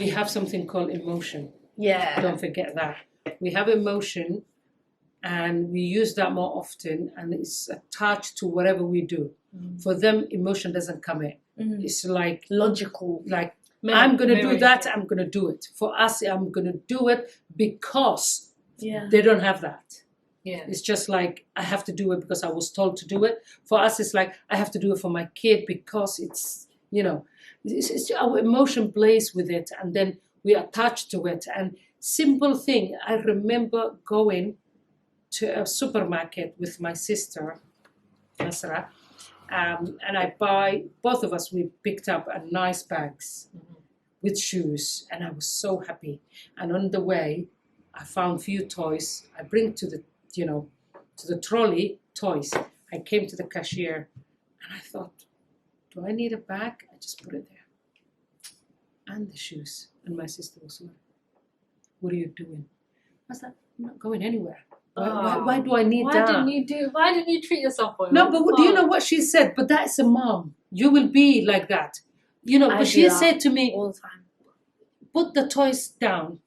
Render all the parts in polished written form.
we have something called emotion. Yeah. Don't forget that. We have emotion, and we use that more often, and it's attached to whatever we do. For them, emotion doesn't come in. It's like logical. Like, I'm going to do that, I'm going to do it. For us, I'm going to do it because they don't have that. Yeah. It's just like, I have to do it because I was told to do it. For us, it's like, I have to do it for my kid because it's, it's our emotion plays with it, and then we attach to it. And simple thing, I remember going to a supermarket with my sister, Nasra, and I buy, both of us, we picked up a nice bags with shoes, and I was so happy. And on the way, I found few toys. I bring to the, to the trolley toys. I came to the cashier, and I thought, do I need a bag? I just put it there. And the shoes. And my sister was like, what are you doing? I was like, I'm not going anywhere. Why do I need that? Why didn't you treat yourself well? No, but do you know what she said? But that's a mom. You will be like that. But she said to me, all the time, put the toys down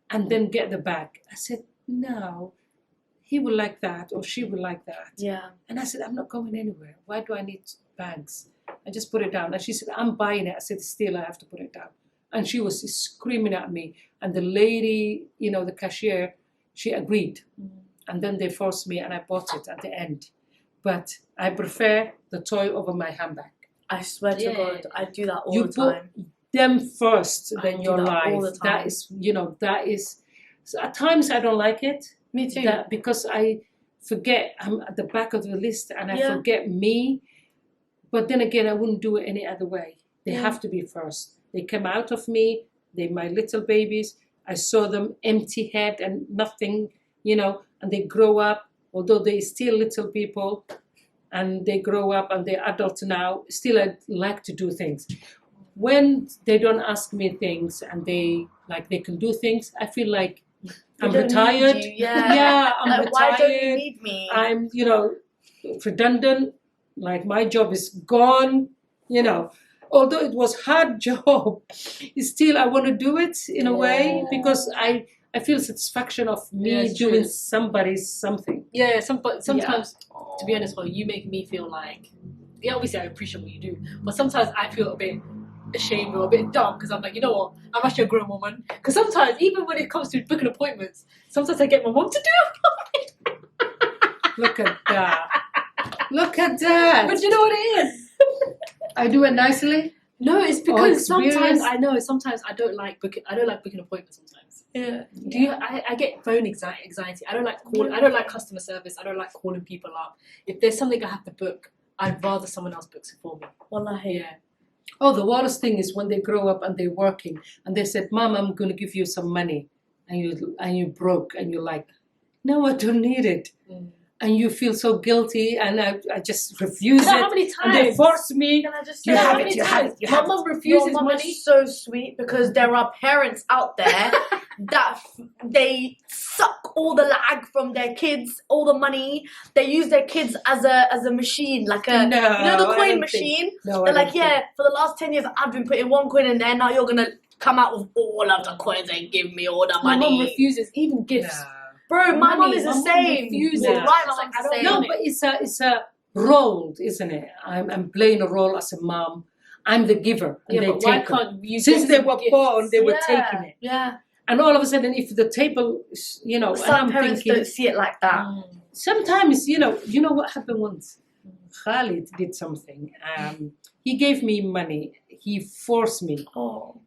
and then get the bag. I said, no, he will like that or she will like that. Yeah. And I said, I'm not going anywhere. Why do I need bags? I just put it down. And she said, I'm buying it. I said, still, I have to put it down. And she was screaming at me. And the lady, the cashier, she agreed. And then they forced me and I bought it at the end. But I prefer the toy over my handbag. I swear to God, I do that all You the time. put them first than your life. All the time. That is, so at times I don't like it. Me too. Because I forget, I'm at the back of the list and I forget me. But then again, I wouldn't do it any other way. They have to be first. They come out of me. They're my little babies. I saw them empty head and nothing, and they grow up, although they're still little people, and they grow up and they're adults now, still I like to do things. When they don't ask me things and they can do things, I feel like I'm retired. Yeah, I'm retired. Why don't you need me? I'm, redundant. Like my job is gone, Although it was hard job, still I want to do it in a way because I feel satisfaction of me doing somebody's something. Yeah, sometimes, to be honest, you make me feel like, obviously I appreciate what you do, but sometimes I feel a bit ashamed or a bit dumb because I'm like, you know what, I'm actually a grown woman. Because sometimes, even when it comes to booking appointments, sometimes I get my mom to do it. Look at that. Look at that. But you know what it is? I do it nicely. No, it's because sometimes I don't like booking appointments sometimes. Yeah. I get phone anxiety. I don't like customer service. I don't like calling people up. If there's something I have to book, I'd rather someone else books it for me. Wallahi. Yeah. Oh, the worst thing is when they grow up and they're working and they said, Mom, I'm going to give you some money, and you broke and you're like, no, I don't need it. And you feel so guilty, and I just refuse it. How many times? And they force me. Can I just say, You have it. My mum refuses your mum money. is so sweet because there are parents out there that they suck all the lag from their kids, all the money. They use their kids as a machine, like the coin machine. They're like, for the last 10 years I've been putting one coin in there. Now you're gonna come out with all of the coins and give me all the money. My mum refuses even gifts. Bro, my mum is the same. No, but it's a role, isn't it? I'm playing a role as a mom. I'm the giver, and they but why take can't you? Since they were born, they were taking it. Yeah. And all of a sudden, if the table, some parents don't see it like that. Sometimes, you know what happened once? Khalid did something. He gave me money. He forced me,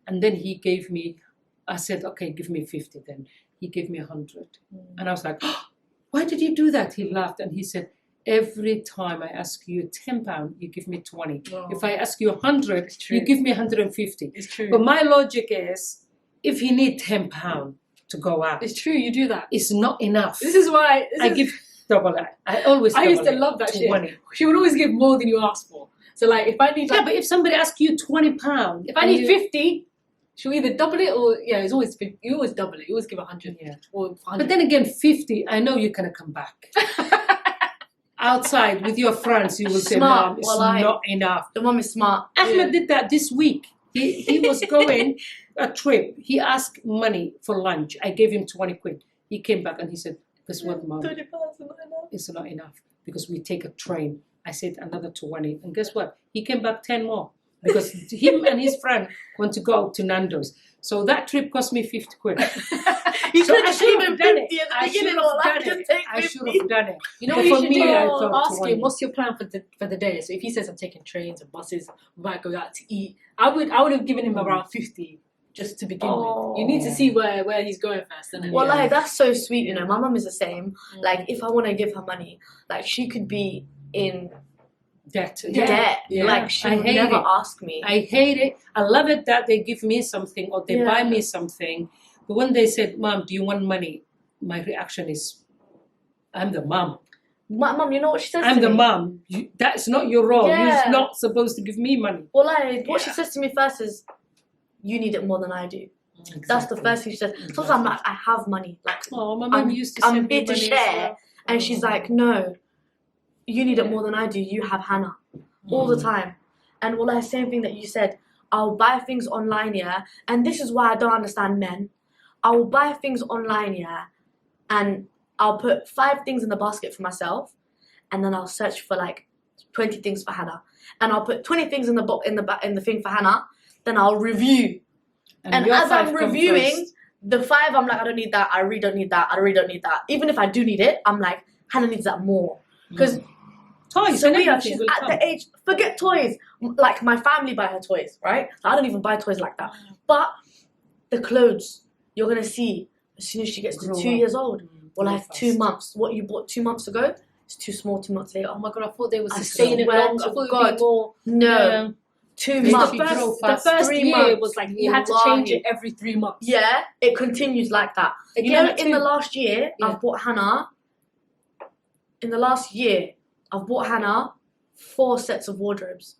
and then he gave me. I said, okay, give me 50 then. He gave me 100. And I was like, why did you do that? He laughed and he said, every time I ask you £10, you give me 20. If I ask you 100, you give me 150. It's true. But my logic is, if you need £10 to go out. It's true, you do that. It's not enough. This is why... I give double it. I used to love that 20. Shit. She would always give more than you asked for. So like, if I need... but if somebody asks you £20... If I need 50... She'll either double it or it's always you always double it. You always give 100 or 100. But then again, 50. I know you're gonna come back. Outside with your friends, you will say, "Mom, it's not enough." The mom is smart. Ahmed did that this week. He was going. a trip. He asked money for lunch. I gave him 20 quid. He came back and he said, guess what, Mom? 30 pounds is not enough. It's not enough because we take a train. I said another 20. And guess what? He came back 10 more because him and his friend want to go to Nando's. So that trip cost me 50 quid. You So could I have should given have done 50 it. at the I beginning should or have like done just it. take I 50. should have done it. You know But what you for should me, do? I thought Ask 20. him what's your plan for the day. So if he says I'm taking trains and buses, we might go out to eat. I would have given him around 50 just to begin with. You need to see where he's going first. And then Well, like, that's so sweet, you know. My mum is the same. Like, if I want to give her money, like, she could be in Debt. debt. Yeah. Like, she I would hate never it. ask me. I hate it. I love it that they give me something or they buy me something. But when they said, Mom, do you want money? My reaction is, I'm the mom. My mum, you know what she says I'm to the me? mom. That's not your role. Yeah. You're not supposed to give me money. Well, like, what she says to me first is, you need it more than I do. Exactly. That's the first thing she says. Sometimes I'm like, I have money. Like, Oh, my mom used to I'm send me here to money as share. well. And she's like, no, you need it more than I do. You have Hannah. All the time. And well, like, same thing that you said. I'll buy things online, yeah? And this is why I don't understand men. I will buy things online, yeah? And I'll put 5 things in the basket for myself. And then I'll search for like 20 things for Hannah. And I'll put 20 things in the thing for Hannah. Then I'll review. And your as 5 I'm come reviewing, first. the 5, I'm like, I don't need that. I really don't need that. I really don't need that. Even if I do need it, I'm like, Hannah needs that more. Because toys and Sawiya, everything she's will at come. the age, forget toys. Like, my family buy her toys, right? I don't even buy toys like that. But the clothes, you're going to see as soon as she gets to Grow 2 up. years old. Or Grow like 2 fast. months. What you bought 2 months ago is too small 2 months later. Oh my god, I thought they were I sustaining it swear long. I to thought it God. would be more. No. Yeah. 2 They months. should grow The fast. first 3 year months. was like you had to change it Wallahi. every 3 months. Yeah, it continues like that. You Again, know, in the last year, Yeah. I've bought Hannah. In the last year, I've bought Hannah 4 sets of wardrobes.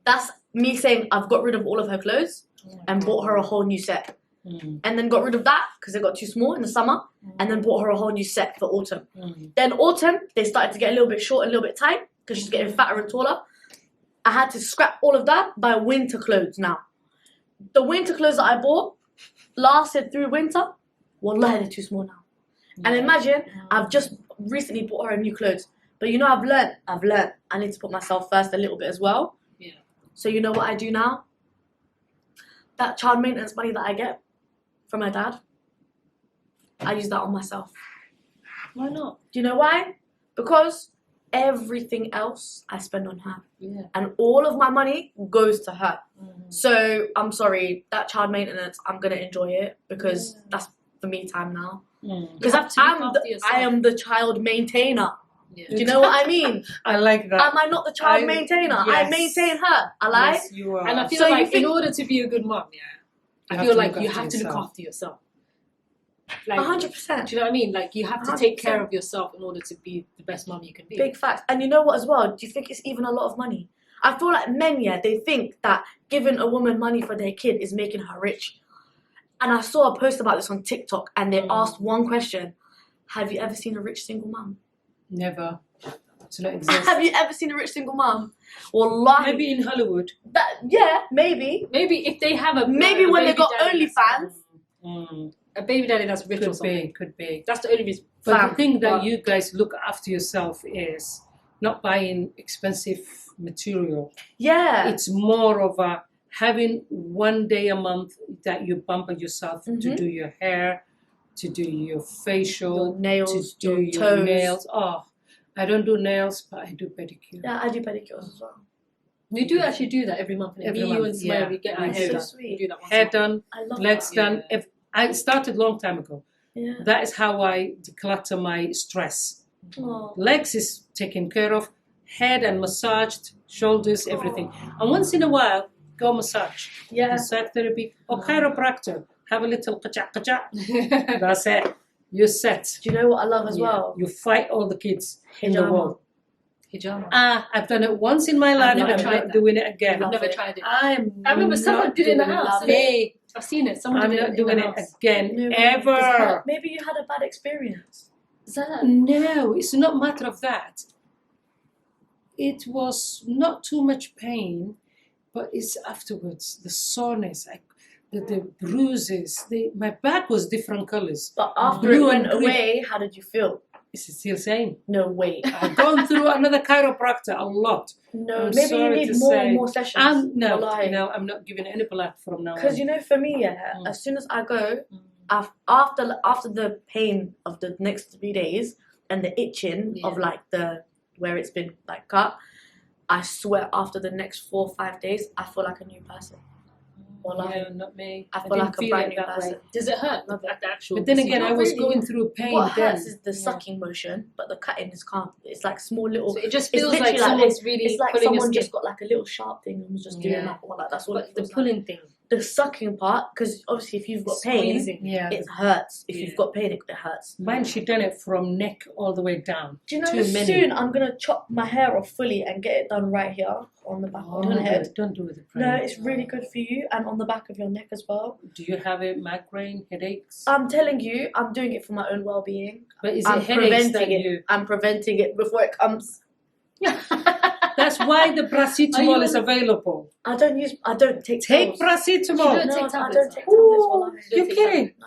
That's me saying I've got rid of all of her clothes and bought her a whole new set. And then got rid of that because they got too small in the summer. And then bought her a whole new set for autumn. Then autumn, they started to get a little bit short and a little bit tight because she's getting fatter and taller. I had to scrap all of that, buy winter clothes now. The winter clothes that I bought lasted through winter. Wallahi, they're too small now. And imagine, I've just recently bought her new clothes. But you know, I've learnt. I need to put myself first a little bit as well. Yeah. So you know what I do now? That child maintenance money that I get from my dad, I use that on myself. Why not? Do you know why? Because everything else I spend on her. Yeah. And all of my money goes to her. So I'm sorry, that child maintenance, I'm going to enjoy it because that's for me time now. Because I am the child maintainer. Yeah. Do you know what I mean? I like that. Am I not the child maintainer? I yes. maintain her. I like. Yes, you are. And I feel So you like think- in order to be a good mom, You I have feel to like look you after have to look yourself. after yourself. Like, 100%. do you know what I mean? Like, you have to take care 100%. of yourself in order to be the best mom you can be. Big facts. And you know what as well? Do you think it's even a lot of money? I feel like men, they think that giving a woman money for their kid is making her rich. And I saw a post about this on TikTok and they asked one question. Have you ever seen a rich single mom? Never. To not exist. Have you ever seen a rich single mom? Wallahi. Maybe in Hollywood. Yeah, maybe. Maybe if they have Maybe when they baby got daddy OnlyFans. a baby daddy that's rich or something. Could be. That's the only reason. But the thing that you guys look after yourself is not buying expensive material. Yeah. It's more of a having one day a month that you pamper yourself to do your hair, to do your facial, Your nails, to do your your toes. nails. Oh, I don't do nails, but I do pedicure. Yeah, I do pedicures as well. We do actually do that every month. Every Me, you, and month, Sumaya, yeah. we get our We hair do done. that. So We sweet. do that once a Hair month. done, I love legs that. done. I started long time ago. Yeah. That is how I declutter my stress. Oh. Legs is taken care of, head and massaged, shoulders, everything. And once in a while, go massage. Yeah. Massage therapy or chiropractor. Have a little kacha. That's it. You're set. Do you know what I love as Yeah. well? You fight all the kids in the Hijama. world. Hijama. I've done it once in my life. never I'm tried not that. doing it again. I've never it. tried it. I remember someone did it in the house. Me. I've seen it. Someone I'm did not it doing in the it house. again No, ever. Maybe you had a bad experience. Is that No, it's not a matter of that. It was not too much pain, but it's afterwards, the soreness. the bruises. My back was different colors. But after Blue it and went green. away, how did you feel? It's still same. No, wait. I've gone through another chiropractor a lot. No, I'm maybe you sorry need to more say. and more sessions. No, I'm not giving any blood from now on. Because you know, for me, yeah, as soon as I go, after the pain of the next 3 days and the itching of like the where it's been like cut, I swear after the next 4 or 5 days, I feel like a new person. Yeah, not me. I feel like a brand new person. Does it hurt? Like the actual. But then again, I was really. going through pain. What then. hurts is the sucking motion, but the cutting is calm. It's like small little. So it just it's feels literally like someone's this. really. It's like pulling your someone skin. just got like a little sharp thing and was just doing that. Or like that's what But it the feels like. pulling thing. The sucking part, because obviously if you've got pain, Squeezing. it hurts. If you've got pain, it hurts. Mine, she done it from neck all the way down. Do you know Too many. soon I'm gonna chop my hair off fully and get it done right here on the back of your head. Don't do it. No, it's really good for you and on the back of your neck as well. Do you have a migraine, headaches? I'm telling you, I'm doing it for my own well-being. But is I'm it headaches that preventing it. you? I'm preventing it before it comes. That's why the paracetamol is available. I don't take Take pills. You paracetamol. don't No, take I tablets. don't take tablets. Ooh, Wallahi. you're kidding. No,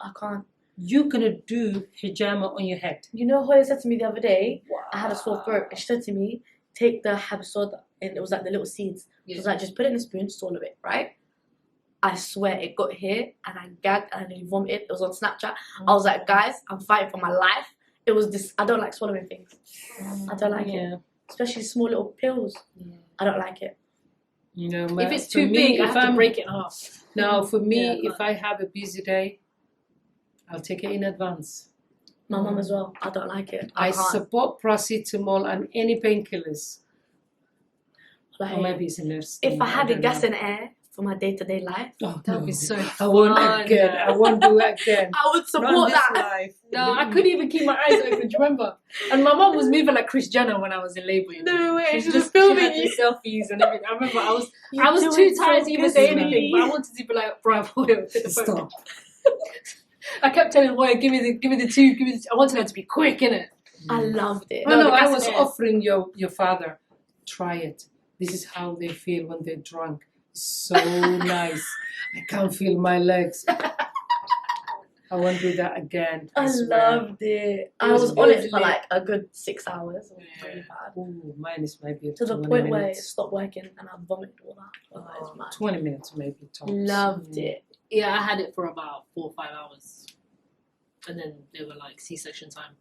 I can't. You're gonna do hijama on your head. You know, Hoya said to me the other day, I had a sore throat, and she said to me, take the habasoda, and it was like the little seeds. She was like, just put it in a spoon, swallow it, right? I swear it got here, and I gagged and I nearly vomited. It was on Snapchat. I was like, guys, I'm fighting for my life. It was this. I don't like swallowing things. I don't like it, especially small little pills. Yeah. I don't like it. You know, If it's too big, I have to break it in half. No, for me, Yeah, if I have a busy day, I'll take it in advance. My mum as well. I don't like it. I can't. support paracetamol and any painkillers. Like, Or maybe it's a nurse. if thing, I had don't a gas know. and air for my day-to-day life, Oh, That would no. be so I won't fun. again. I won't do it again. I would Not support this that. life. No, I couldn't even keep my eyes open. Do you remember? And my mum was moving like Kris Jenner when I was in labour. You know? No way, She she's just just filming she had you. the selfies and everything. I remember I was You're too doing tired so to even good, say Sweetie. anything, but I wanted to be like, bro, Hoya, take the phone. Stop. I kept telling Hoya, give me the two, give me the. I wanted her to be quick, innit? I loved it. No, the I gas was and air. offering your father, try it. This is how they feel when they're drunk. It's so nice. I can't feel my legs. I won't do that again. I swear. loved it. I was was on it for lovely. like a good 6 hours. It was Yeah. really bad. Ooh, mine is maybe To the 20 point where it minutes. stopped working and I vomited all that. Oh, it was mad. 20 minutes maybe tops. Loved it. Yeah, I had it for about 4 or 5 hours, and then they were like C-section time.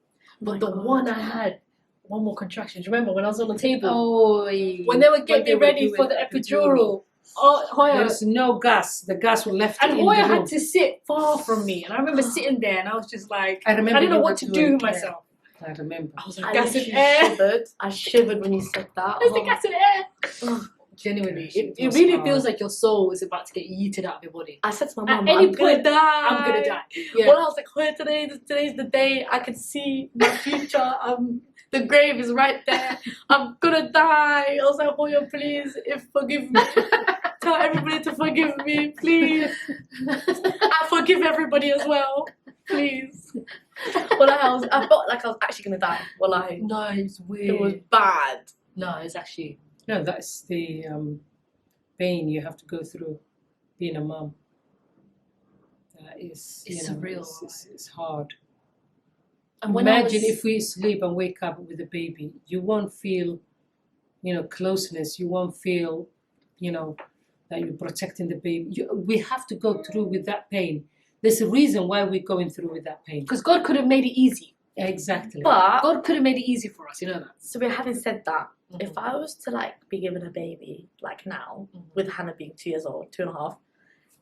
But My the God. one I had, one more contraction. Do you remember when I was on the table? Oh, When they were getting me ready for the epidural. Oh, Hoya. There's no gas. The gas was left And in Hoya the room. had to sit far from me. And I remember sitting there and I was just like, I remember I didn't know you what were to doing do with care. myself. I remember. I was like, I gas and literally air. shivered. I shivered when you said that. There's the Oh. gas and air. Ugh. Genuinely. Yes, It it was really hard. feels like your soul is about to get yeeted out of your body. I said to my At mum, any I'm gonna point, die. I'm gonna die. Yeah. Well, I was like, Hoya, today's the day. I can see my future. The grave is right there. I'm gonna die. I was like, Hoya, please, forgive me. Tell everybody to forgive me, please. I forgive everybody as well, please. Well, I felt like I was actually gonna die. Well, No, it's weird. it was bad. No, it's actually. No, that's the pain you have to go through being a mom. That is, It's you know, surreal, it's hard. And when I Imagine was- if we sleep and wake up with a baby, you won't feel, closeness. You won't feel, that you're protecting the baby. We have to go through with that pain. There's a reason why we're going through with that pain. Because God could have made it easy. Exactly. But God could have made it easy for us, you know that? so we're having said that, Mhm. if I was to like be given a baby like now, Mhm. with Hannah being 2 years old, 2.5,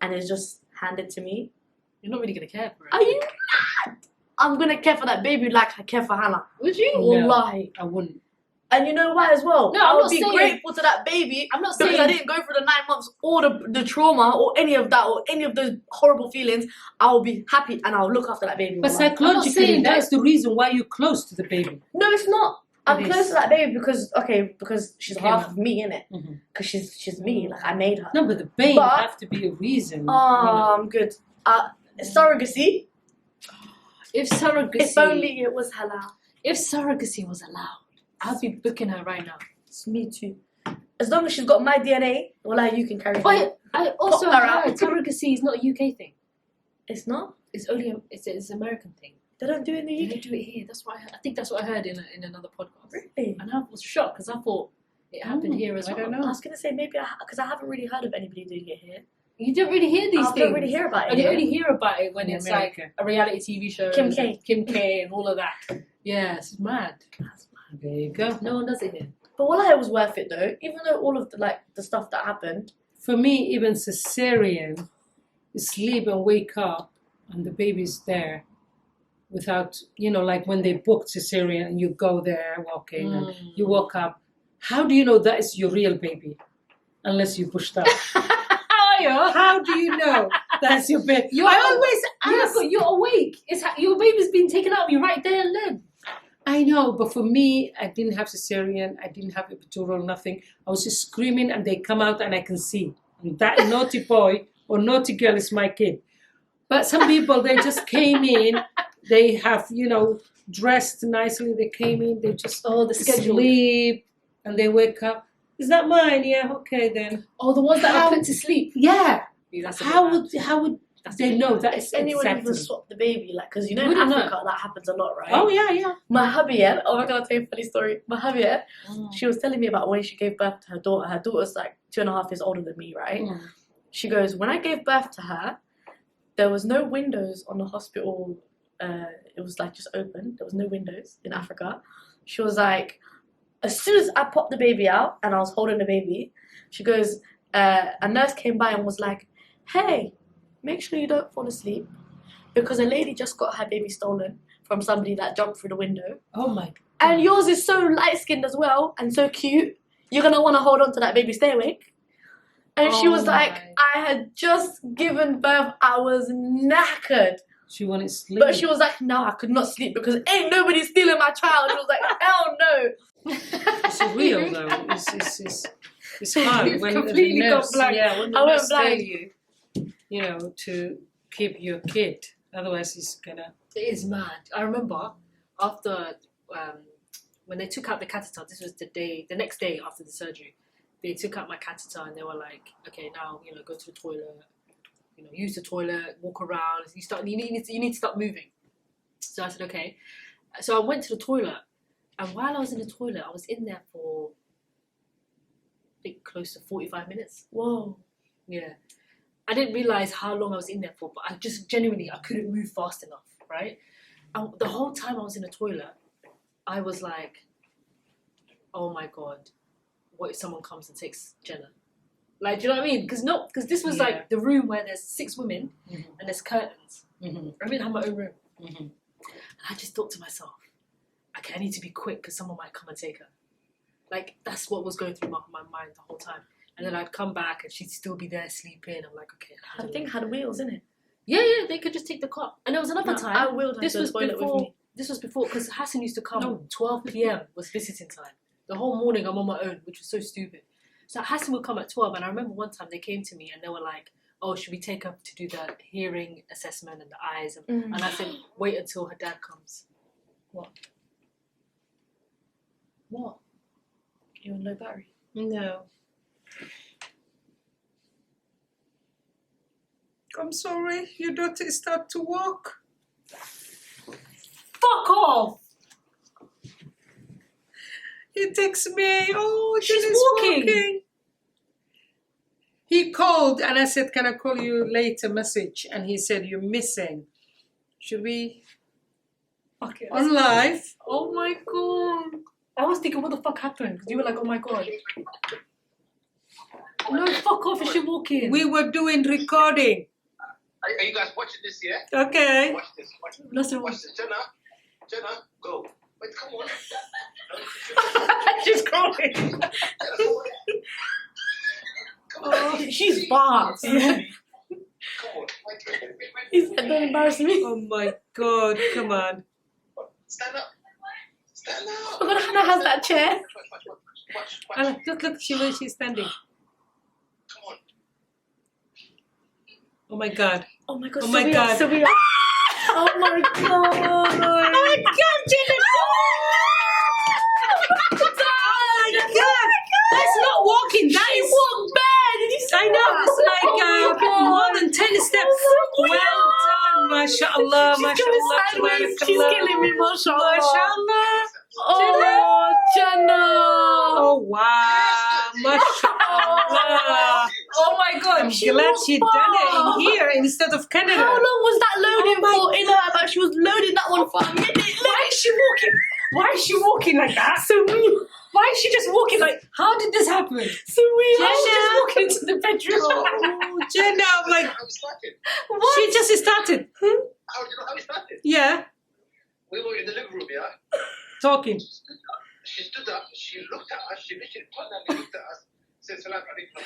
and it's just handed to me, You're not really going to care for it. are you mad? I'm gonna care for that baby like I care for Hannah. Would you? No. Wallahi. I wouldn't. And you know why as well? No, I I'm would not be saying- grateful to that baby I'm not because saying. I didn't go through the 9 months or the trauma or any of that or any of those horrible feelings. I'll be happy and I'll look after that baby. But wallahi. psychologically, saying that- that's the reason why you're close to the baby. No, it's not. I'm It close is. to that baby because she's Okay, half no. of me, innit? Mhm. Because she's me, like I made her. No, but the pain But- have to be a reason. I'm good. Surrogacy. If surrogacy, If only it was halal. if surrogacy was allowed, I'd be booking her right now. It's me too. as long as she's got my DNA, well, you can carry her. But I also Pop her out. heard surrogacy is not a UK thing. It's not. It's only it's an American thing. They don't do it in the They UK. don't do it here. That's why I think that's what I heard in another podcast. Really? And I was shocked because I thought it happened here as I well. don't I know. was gonna say maybe because I haven't really heard of anybody doing it here. You don't really hear these I things. don't really hear about it. And you here. only hear about it when In it's America. like a reality TV show. Kim K. Kim K and all of that. Yeah, it's mad. There you go. No one does it here. But wallahi, it was worth it though. Even though all of the stuff that happened. For me, even cesarean, you sleep and wake up and the baby's there without, like when they booked cesarean and you go there walking and you woke up. How do you know that is your real baby? Unless you pushed out. How do you know that's your baby? I always ask. But you're awake. Your baby's been taken out of you right there and then. I know, but for me, I didn't have cesarean, I didn't have epidural, nothing. I was just screaming and they come out and I can see. And that naughty boy or naughty girl is my kid. But some people, they just came in, they have, dressed nicely, they came in, they just the schedule. sleep and they wake up. Is that mine? Yeah, okay then. Oh, the ones that are put to sleep. Yeah. That's How would they know that is Anyone exactly? even swap the baby? Like, because in We don't Africa that happens a lot, right? Oh yeah. My hubby, oh my god, I'll tell you a funny story. My hubby, she was telling me about when she gave birth to her daughter. Her daughter's like 2.5 years older than me, right? She goes, when I gave birth to her, there was no windows on the hospital. It was like just open. There was no windows in Africa. She was like, as soon as I popped the baby out and I was holding the baby, she goes, a nurse came by and was like, hey, make sure you don't fall asleep because a lady just got her baby stolen from somebody that jumped through the window. Oh my God. And yours is so light-skinned as well and so cute. You're going to want to hold on to that baby. Stay awake. And she was like, I had just given birth. I was knackered. She wanted sleep. But she was like, no, I could not sleep because ain't nobody stealing my child. She was like, hell no. It's real though. It's hard You've when completely the got nurse, blank. when the I went nurse tell blank. you, to keep your kid. Otherwise, he's gonna. It is mad. I remember after when they took out the catheter. This was the next day after the surgery. They took out my catheter and they were like, okay, now go to the toilet. Use the toilet, walk around. You need to start moving. So I said, okay. So I went to the toilet, and while I was in the toilet, I was in there for I think close to 45 minutes. Whoa. Yeah. I didn't realize how long I was in there for, but I just genuinely I couldn't move fast enough, right? And the whole time I was in the toilet, I was like, oh my God, what if someone comes and takes Jenna? Like, do you know what I mean? Because this was like the room where there's 6 women and there's curtains. I didn't have my own room. And I just thought to myself, okay, I need to be quick because someone might come and take her. Like, that's what was going through my mind the whole time. And then I'd come back and she'd still be there sleeping. I'm like, okay. I think had wheels, innit? Yeah, they could just take the car. And there was another time. I wheeled her This to the was toilet with before. me. This was before because Hassan used to come. 12 p.m. was visiting time. The whole morning I'm on my own, which was so stupid. So Hassan would come at 12, and I remember one time they came to me and they were like, "Oh, should we take her to do the hearing assessment and the eyes?" And I said, "Wait until her dad comes." What? You on low battery? No. I'm sorry, your daughter start to walk. Fuck off! He texts me, oh, She's Jenny's walking. walking. He called and I said, can I call you later message? And he said, you're missing. Should we Fuck it. on live? Oh my God. I was thinking, what the fuck happened? Because you were like, oh my God. No, fuck off, is she walking? We were doing recording. Are you guys watching this, yeah? Okay. Watch this. Watch Listen, this. Jenna, go. Wait, come on. she's calling. Jenna, come on. Come on. She's fast. Come on. Wait. He said, don't embarrass me. Oh my God, come on. Stand up. Stand up. Oh God, Hannah has that chair. Watch. Anna, look, she's standing. Come on. Oh my God. Oh my God, Oh my Sawiya, God. Sawiya. Oh my God. Oh my God, Jenna. Oh my God. That's not walking. mashallah, She's going mashallah, sideways. She's tabarakallah. killing me, mashallah. Mashallah. Oh, Jannah. Oh wow, mashallah. Oh my god. I'm glad she done it in here instead of Canada. How long was that loading Oh my for? In her back, she was loading that one for a minute. Why is she walking? Why is she walking like that? So why is she just walking like? How did this happen? So we Why is she just walking into the bedroom? Oh, Jenna, I'm like, How we started? she just started. How do you know how we started? Yeah, We were in the living room, yeah? talking. She stood up, she looked at us, she literally turned and looked at us, said salam alaikum.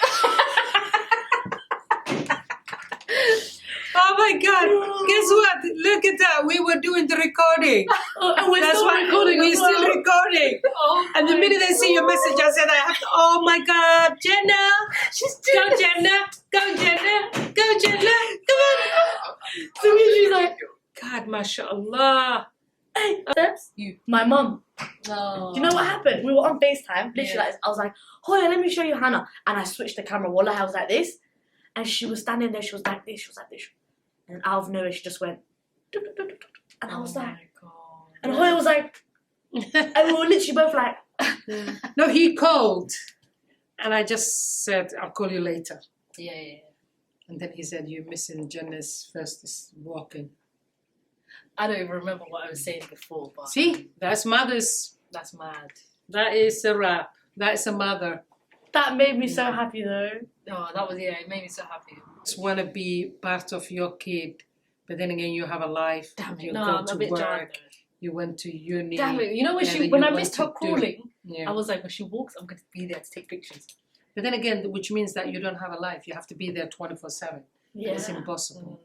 Oh my God! Guess what? Look at that. We were doing the recording. and we're That's still why recording. we're as still well. recording. Oh And the my minute I see your message, I said I have to. Oh my God, Jenna! She's Go, doing Jenna! Go, Jenna! Go, Jenna! Come on! So she's like, God, mashallah. hey, steps. You. My mum. No. Do you know what happened? We were on FaceTime. Literally, Yeah. like, I was like, Hoya, let me show you Hannah. And I switched the camera. Wallah, I was like this. And she was standing there. She was like this. She was like this. And out of nowhere, she just went. "Duk, duk, duk, duk, duk." And I was Oh like, my god. and Hoya was like, and we were literally both like, No, he called. And I just said, I'll call you later. Yeah. And then he said, you're missing Jenna's first walking. I don't even remember what I was saying before, but See, that's mothers. that's mad. That is a wrap. That is a mother. that made me so happy though. Oh, that was it made me so happy. Just want to be part of your kid. But then again, you have a life. Damn it. You No, go I'm to a bit jarred work. though. You went to uni. Damn it. You know and then when you I went missed her to do- calling, Yeah. I was like, when she walks, I'm gonna be there to take pictures. But then again, which means that you don't have a life. You have to be there 24/7. Yeah. It's impossible.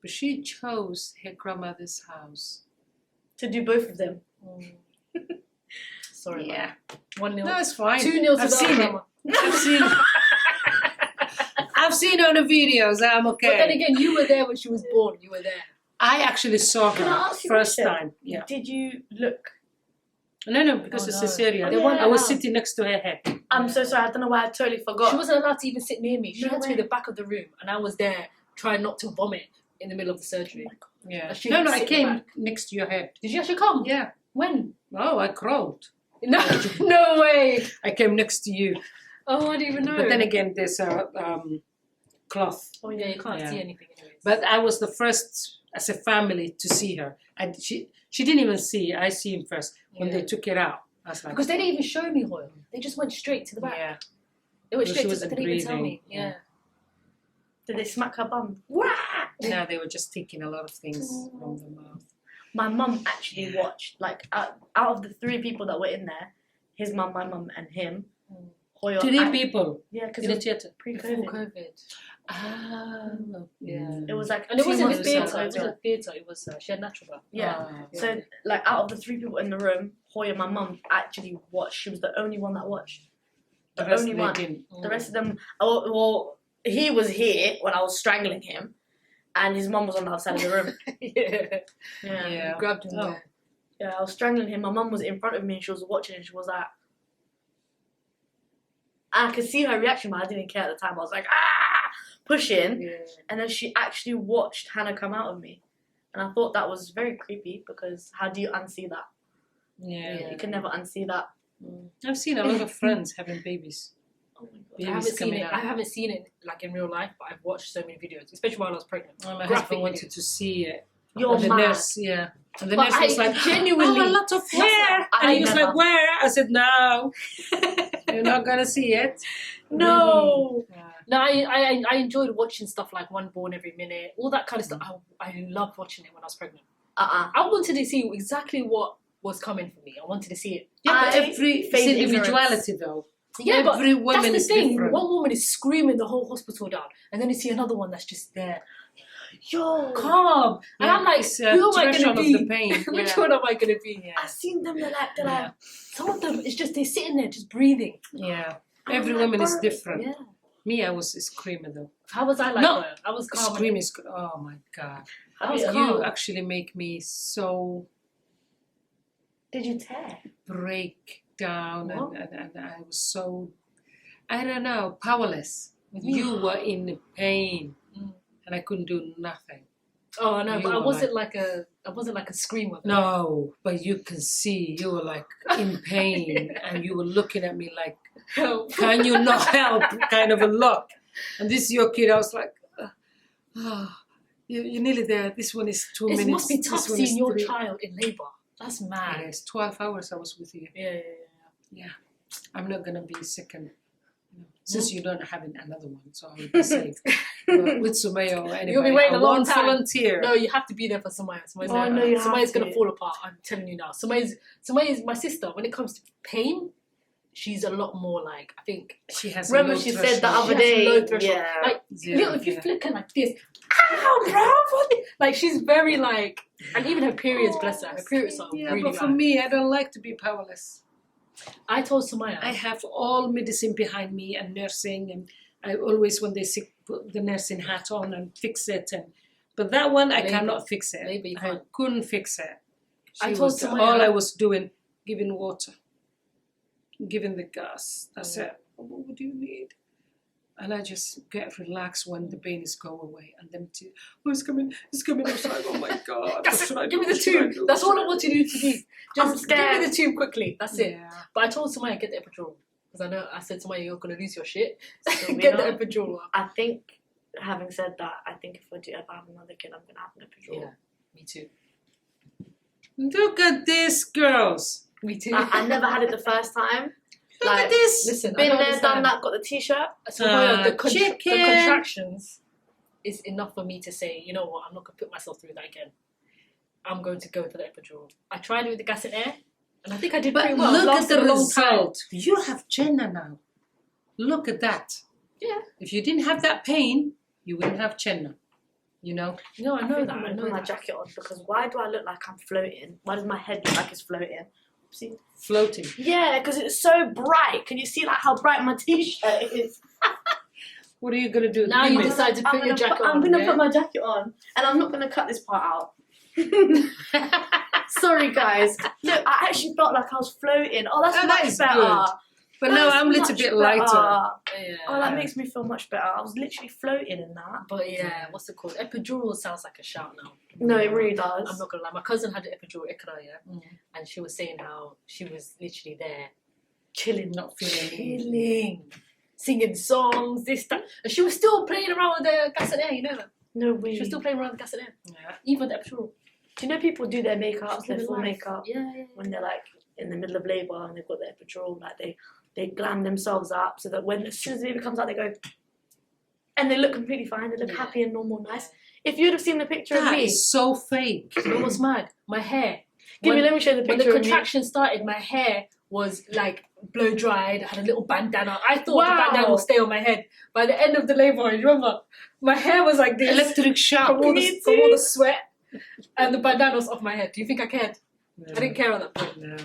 But she chose her grandmother's house. To do both of them. Sorry. Yeah. 1-0. No, it's fine. 2-0 to I've seen it. Grandma. I've seen it. I've seen it on the videos. I'm okay. But then again, you were there when she was born. You were there. I actually saw Can I her ask you a first question? time. Yeah. Did you look? No, because Oh, it's no. cesarean. They weren't I was allowed. sitting next to her head. I'm so sorry. I don't know why I totally forgot. She wasn't allowed to even sit near me. She No had to be way. the back of the room, and I was there trying not to vomit in the middle of the surgery. Yeah. She No, would I sit came back. next to your head. Did you actually come? Yeah. When? Oh, I crawled. No, no way. I came next to you. Oh, I didn't even know. But then again, there's a cloth. oh yeah, you can't Yeah. see anything anyways. But I was the first as a family to see her. She didn't even see. I see him first when they Yeah. took it out. I was like, Because they didn't even show me Hoyle. They just went straight to the back. yeah. They went Because straight she to wasn't the They didn't even tell me. breathing. Yeah. Did they smack her bum? No, they were just taking a lot of things from the mouth. My mum actually watched, like, out of the 3 people that were in there, his mum, my mum, and him, Hoyo. 3 people Yeah, because in it the was theater. Before pre-COVID. COVID. Ah, Yeah. It was like And it 2 wasn't a months theatre. before It COVID. wasn't a theatre. It was she had natural birth. Yeah. Ah, So, like, out of the 3 people in the room, Hoya, my mum, actually watched. She was the only one that watched. The rest only they one. didn't. The rest of them, oh, well, he was here when I was strangling him, and his mum was on the other side of the room. Yeah. Yeah. Yeah. Grabbed him Oh. there. Yeah, I was strangling him. My mum was in front of me, and she was watching, and she was like, I could see her reaction, but I didn't care at the time. I was like, pushing. Yeah. And then she actually watched Hannah come out of me. And I thought that was very creepy because how do you unsee that? Yeah. You can never unsee that. I've seen a lot of friends having babies. Oh my god. I Babies haven't seen coming it. out. I haven't seen it like in real life, but I've watched so many videos, especially while I was pregnant. Oh, my Graphic husband wanted videos. to see it. You're And the mad. nurse, yeah. And the But nurse was I like, genuinely- oh, a lot of hair. I And he was never. like, where? I said, no, you're not going to see it. No. Yeah. No, I enjoyed watching stuff like One Born Every Minute, all that kind of stuff. I loved watching it when I was pregnant. I wanted to see exactly what was coming for me. I wanted to see it. Yeah, but I every it's face individuality though. Yeah, but Every woman that's the is thing. different. One woman is screaming the whole hospital down, and then you see another one that's just there, Yo. calm. And Yeah, I'm like, it's who am I going threshold to of be? the pain. Which Yeah. one am I going to be? I seen them, they're like, Yeah. Some of them, it's just they're sitting there just breathing. Yeah. I'm Every like, woman is bro, different. Yeah. Me, I was screaming though. How was I like No. her? I was calm. Screaming, oh my God. I was Yeah. calm. You actually make me so Did you tear? break down What? and I was so, I don't know, powerless. You were in pain Mm. and I couldn't do nothing. Oh no, You but I were wasn't like a screamer. No, but you can see you were like in pain, and you were looking at me like, Help. "Can you not help?" kind of a look. And this is your kid. I was like, you're nearly there. This one is 2 minutes. It must be This tough one is seeing your 3. child in labour. That's mad. Yes, 12 hours I was with you. Yeah. I'm not gonna be second. Since you don't have another one, so I'll be safe. But with Sawiya or anybody, You'll be waiting I a long won't time. volunteer. No, you have to be there for Sawiya. Sawiya's gonna fall apart. I'm telling you now. Sawiya's my sister. When it comes to pain, she's a lot more like, I think. She has. Remember a low she threshold. said the other She has day. low threshold. Yeah. Like, Zero, if you yeah. flicker like this, ow, bro. Like she's very like, and even her periods, bless her. Her periods are Yeah, really but for bad. me, I don't like to be powerless. I told Sawiya. I have all medicine behind me and nursing, and I always, when they sick, put the nursing hat on and fix it. But that one, I Maybe. cannot fix it. Maybe you I can't. couldn't fix it. I She told was, Sawiya- all I was doing, giving water, giving the gas. That's Oh. it. What would you need? And I just get relaxed when the pains go away. And them too, it's coming. I was like, oh my God. what should I Give do? me the What should I tube. do? That's What all I should want you to do. I'm Just give scared. me the tube quickly. That's it. Yeah. But I told Sawiya, get the epidural. Because I said to Sawiya, you're going to lose your shit. So Get the we know- epidural. I think, having said that, I think if I do ever have another kid, I'm gonna have an epidural. Yeah, me too. Look at this, girls. Me too. I never had it the first time. Look Like, at this. Listen, Been I don't there, understand. done that, got the t-shirt. Sawiya, the chicken. contractions is enough for me to say, you know what, I'm not going to put myself through that again. I'm going to go for the epidural. I tried it with the gas and air, and I think I did But pretty well. look It at lasted the a long time. result. You have Jenna now. Look at that. Yeah. If you didn't have that pain, you wouldn't have Jenna. You know? No, I know think that. I'm I gonna know put my that. jacket on because why do I look like I'm floating? Why does my head look like it's floating? See? Floating. Yeah, because it's so bright. Can you see like how bright my t-shirt is? What are you going to do? Now Give you me- decide to put your jacket on. I'm gonna yeah? put my jacket on, and I'm not gonna cut this part out. Sorry, guys. Look, I actually felt like I was floating. Oh, that's Oh, that much is better. good. But now That's I'm a little much bit better. lighter. Yeah. Oh, that makes me feel much better. I was literally floating in that. But yeah, what's it called? Epidural sounds like a shout now. No, it really does. I'm not gonna lie. My cousin had an epidural, Ikra, yeah, Mm. and she was saying how she was literally there, chilling. Not feeling chilling, singing songs, this, that, and she was still playing around with the gas and air. You know that? No, She really. was still playing around with gas and air, Yeah. even the epidural. Do you know people do their makeup, Just their living full life. makeup, Yeah. when they're like in the middle of labour and they've got their epidural, like they glam themselves up so that when as soon as the baby comes out, they go, and they look completely fine. They look Yeah. happy and normal, nice. If you'd have seen the picture of That me, is so fake. You know what's mad? My hair. let me show you the When the picture of me. contraction started, my hair was like blow dried. I had a little bandana. I thought Wow. the bandana would stay on my head. By the end of the labour, you remember, my hair was like this Electric shock. from all, Me from all too. the sweat, and the bandana was off my head. Do you think I cared? No. I didn't care at that point. No.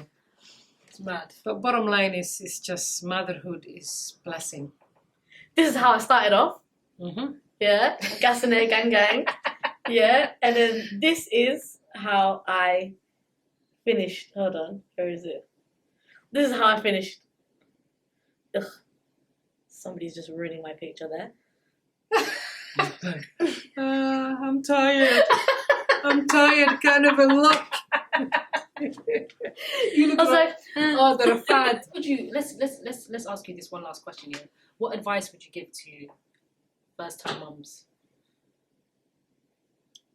It's mad. But bottom line is just motherhood is blessing. This is how I started off. Mm-hmm. Yeah, gas and air, gang, gang. Yeah, and then this is how I finished. Hold on, where is it? This is how I finished. Ugh, somebody's just ruining my picture there. I'm tired. I'm tired, kind of a look. You look I was like, like, oh, they're a fad. Would you let's ask you this one last question here. What advice would you give to first-time mums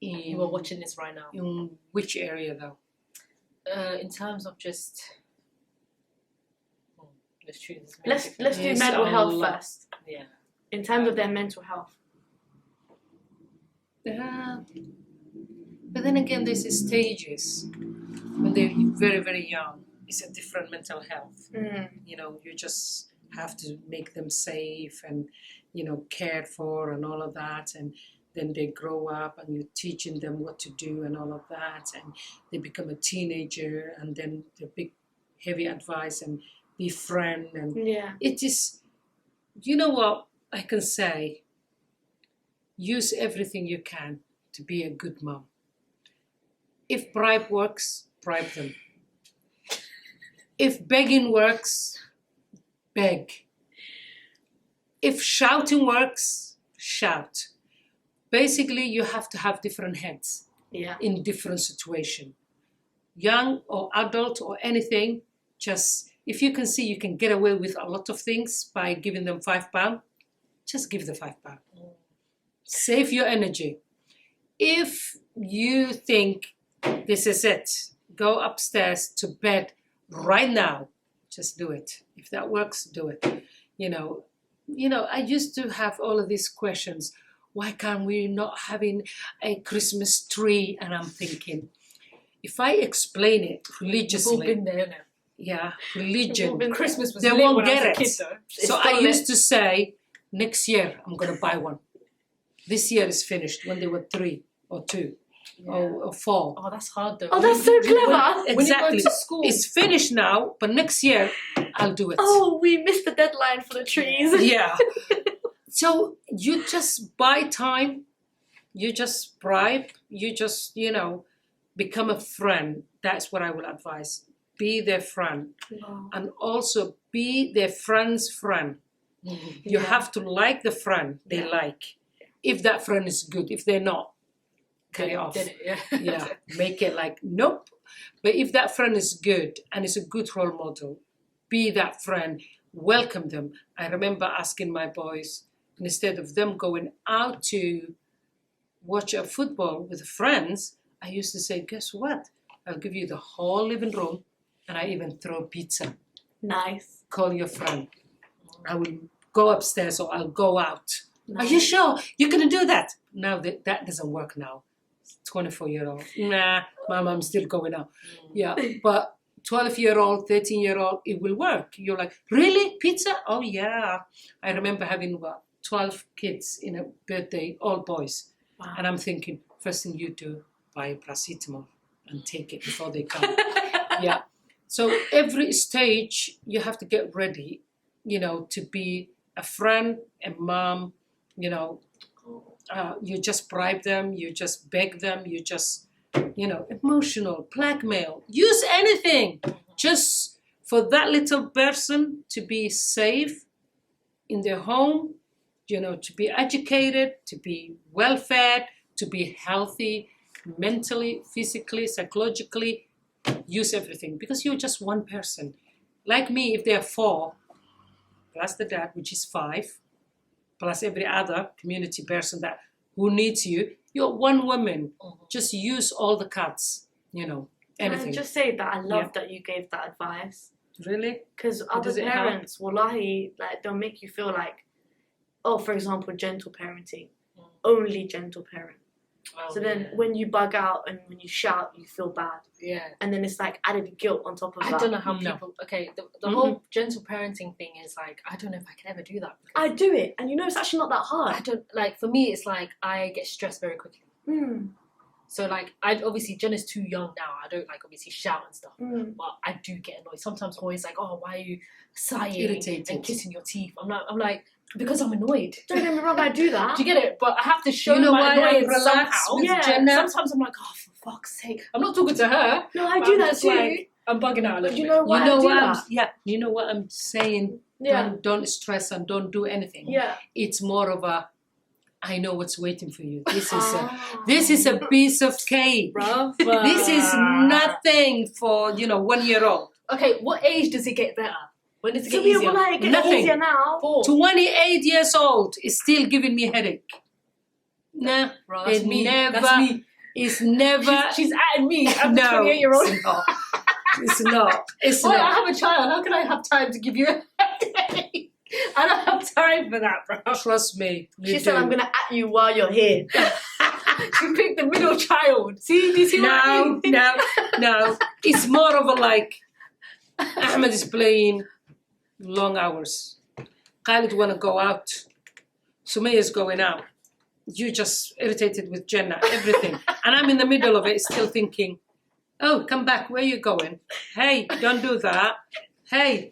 who are watching this right now? In which area though? In terms of just, let's choose. let's do Yes, mental a health lot. first. Yeah. In terms of their mental health. But then again, there's stages. When they're very, very young, it's a different mental health. You know, you just have to make them safe and, you know, cared for and all of that. And then they grow up and you're teaching them what to do and all of that. And they become a teenager and then the big, heavy advice and befriend. And Yeah. it is, you know what I can say? Use everything you can to be a good mom. If bribe works, bribe them. If begging works, beg. If shouting works, shout. basically you have to have different heads Yeah. in different situation. Young or adult or anything, just if you can see you can get away with a lot of things by giving them £5, just give the £5. Save your energy. If you think this is it, go upstairs to bed right now. Just do it. If that works, do it. I used to have all of these questions. Why can't we not having a Christmas tree? And I'm thinking, if I explain it We've all religiously, been there now. yeah, religion, Christmas was they lit won't when I was get a it. kid, though. So I used to say, next year I'm going to buy one. This year is finished when they were 3 or 2 or 4. Oh, that's hard though. Oh, that's so clever. When you go Exactly. to school, It's finished now, but next year I'll do it. Oh, we missed the deadline for the trees. Yeah. So you just buy time, you just bribe, you just, become a friend. That's what I will advise. Be their friend. Wow. And also be their friend's friend. You have to like the friend they like. If that friend is good, if they're not, cut it off. Did it, yeah. Yeah, make it like, nope. But if that friend is good and is a good role model, be that friend, welcome them. I remember asking my boys, instead of them going out to watch a football with friends, I used to say, guess what? I'll give you the whole living room and I even throw pizza. Nice. Call your friend. I will go upstairs or I'll go out. Nice. Are you sure you're going to do that? No, that doesn't work now. 24-year-old. Nah, Mom, I'm still going out. Yeah, but 12-year-old, 13-year-old, it will work. You're like, really? Pizza? Oh, yeah. I remember having 12 kids in a birthday, all boys. Wow. And I'm thinking, first thing you do, buy a paracetamol and take it before they come. Yeah. So every stage, you have to get ready, to be a friend, a mom, you just bribe them, you just beg them, you just, emotional, blackmail, use anything just for that little person to be safe in their home, to be educated, to be well fed, to be healthy, mentally, physically, psychologically, use everything because you're just one person. Like me, if there are 4, plus the dad, which is 5, plus every other community person who needs you, you're one woman. Just use all the cards, Can anything. I just say that I love that you gave that advice? Really? Because other does it help? parents, wallahi, they'll make you feel like, for example, gentle parenting. Only gentle parent. Oh, So then when you bug out and when you shout, you feel bad. yeah. And then it's like added guilt on top of I that. don't know how No. people. Okay, the whole gentle parenting thing is like I don't know if I can ever do that. I do it. And it's actually not that I hard. don't like. For me, it's like I get stressed very quickly. Mm. So like I obviously Jen is too young now. I don't like obviously shout and stuff. Mm. But I do get annoyed. Sometimes Hoy's like, oh, why are you sighing Irritated. and kissing your teeth? I'm like because I'm annoyed. Don't get me wrong, I do that. Do you get it? But I have to show You know my why I annoyance relax somehow. with Yeah. Jenna? Sometimes I'm like, oh, for fuck's sake. I'm not talking to her. No, I but do I'm that just too. like, I'm bugging out a But little you bit. know why I do that? You know what I'm saying? Yeah. Don't stress and don't do anything. Yeah. It's more of a, I know what's waiting for you. This is Ah. this is a piece of cake. Brava. This is nothing for 1-year-old. Okay, what age does it get better? When does it So get we easier? were like, it's Nothing. easier now. 4. 28 years old is still giving me headache. Nah, Bro, that's it me. never. That's me. It's never. She's at me. I'm the No, 28-year-old. It's not. It's not. It's Well, I not. have a child. How can I have time to give you a headache? I don't have time for that, bro. Trust me. You She said, do. I'm going to at you while you're here. She picked the middle child. See, do you see what I No, mean? no. It's more of a like, Ahmed is playing long hours. Khalid want to go out. Sumayya's going out. You just irritated with Jenna, everything. And I'm in the middle of it, still thinking, oh, come back, where you going? Hey, don't do that. Hey,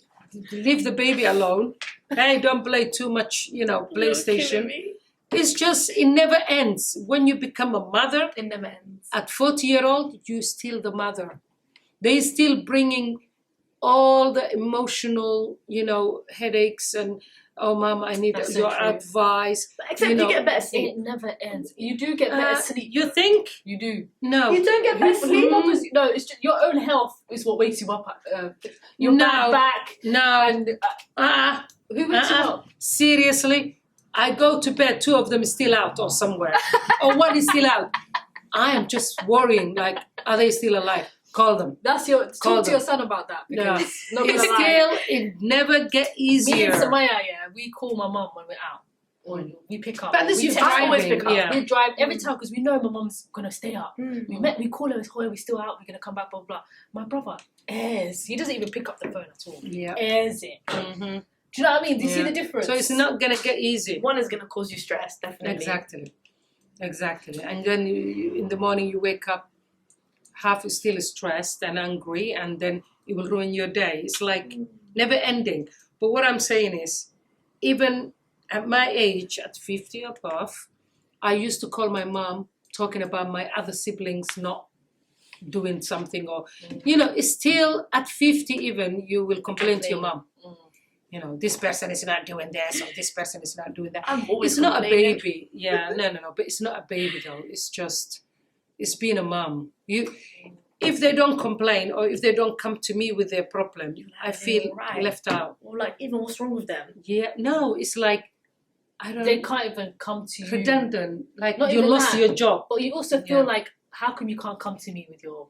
leave the baby alone. Hey, don't play too much, PlayStation. It's just, it never ends. When you become a mother, It never ends. at 40-year-old, you're still the mother. They still bringing all the emotional, headaches and oh, Mom, I need That's so your true. advice. Except you get better sleep. It never ends. You do get better sleep. You think? You do. No. You don't get better Who sleep. bothers you? No, it's just your own health is what wakes you up. Your No. bad back. No. And who wakes you up? Seriously, I go to bed, 2 of them is still out or somewhere, or one is still out. I am just worrying, like, are they still alive? Call them. That's your Call talk to your them. son about that. No, Because not gonna it's lie, still, it never get me easier. and Sawiya, we call my mum when we're out. Or we pick up. But this we is text her. always driving, pick up. yeah. We drive every time because we know my mum's gonna stay up. Mm. We call her, we're still out, we're gonna come back, blah blah. My brother airs. He doesn't even pick up the phone at all. Yeah. Airs it. Mhm. Do you know what I mean? Do you see Yeah. the difference? So it's not gonna get easy. One is gonna cause you stress, definitely. Exactly. And then in the morning you wake up half still stressed and angry, and then it will ruin your day. It's like never ending. But what I'm saying is, even at my age, at 50 above, I used to call my mom talking about my other siblings not doing something, or it's still at 50 even you will complain to your mom. This person is not doing this, or this person is not doing that. I'm always It's not a complaining. baby. Yeah, no. But it's not a baby though. It's being a mom. If they don't complain, or if they don't come to me with their problem, I feel right. left out. Or like, even what's wrong with them? Yeah, no, it's like, I don't. They can't even come to you. Redundant. Like Not you even lost that. your job. But you also feel like, how come you can't come to me with your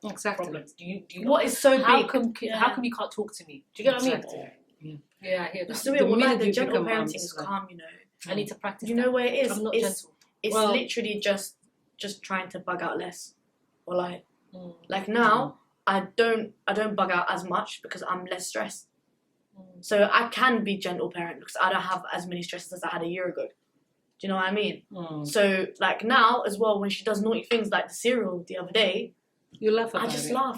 Exactly. problems? Do you What is so how big? come you can't talk to me? Do you get what I mean? Exactly. Yeah, I hear that. So The well, minute like the you gentle become parenting mums, is like- calm, I need to practice. You know where it is? I'm not it's gentle. it's Well- literally just trying to bug out less. Or like Mm. like now I don't bug out as much because I'm less stressed. So I can be gentle parent because I don't have as many stresses as I had a year ago. Do you know what I mean? So like now as well, when she does naughty things like the cereal the other day, You laugh about I just it. laugh.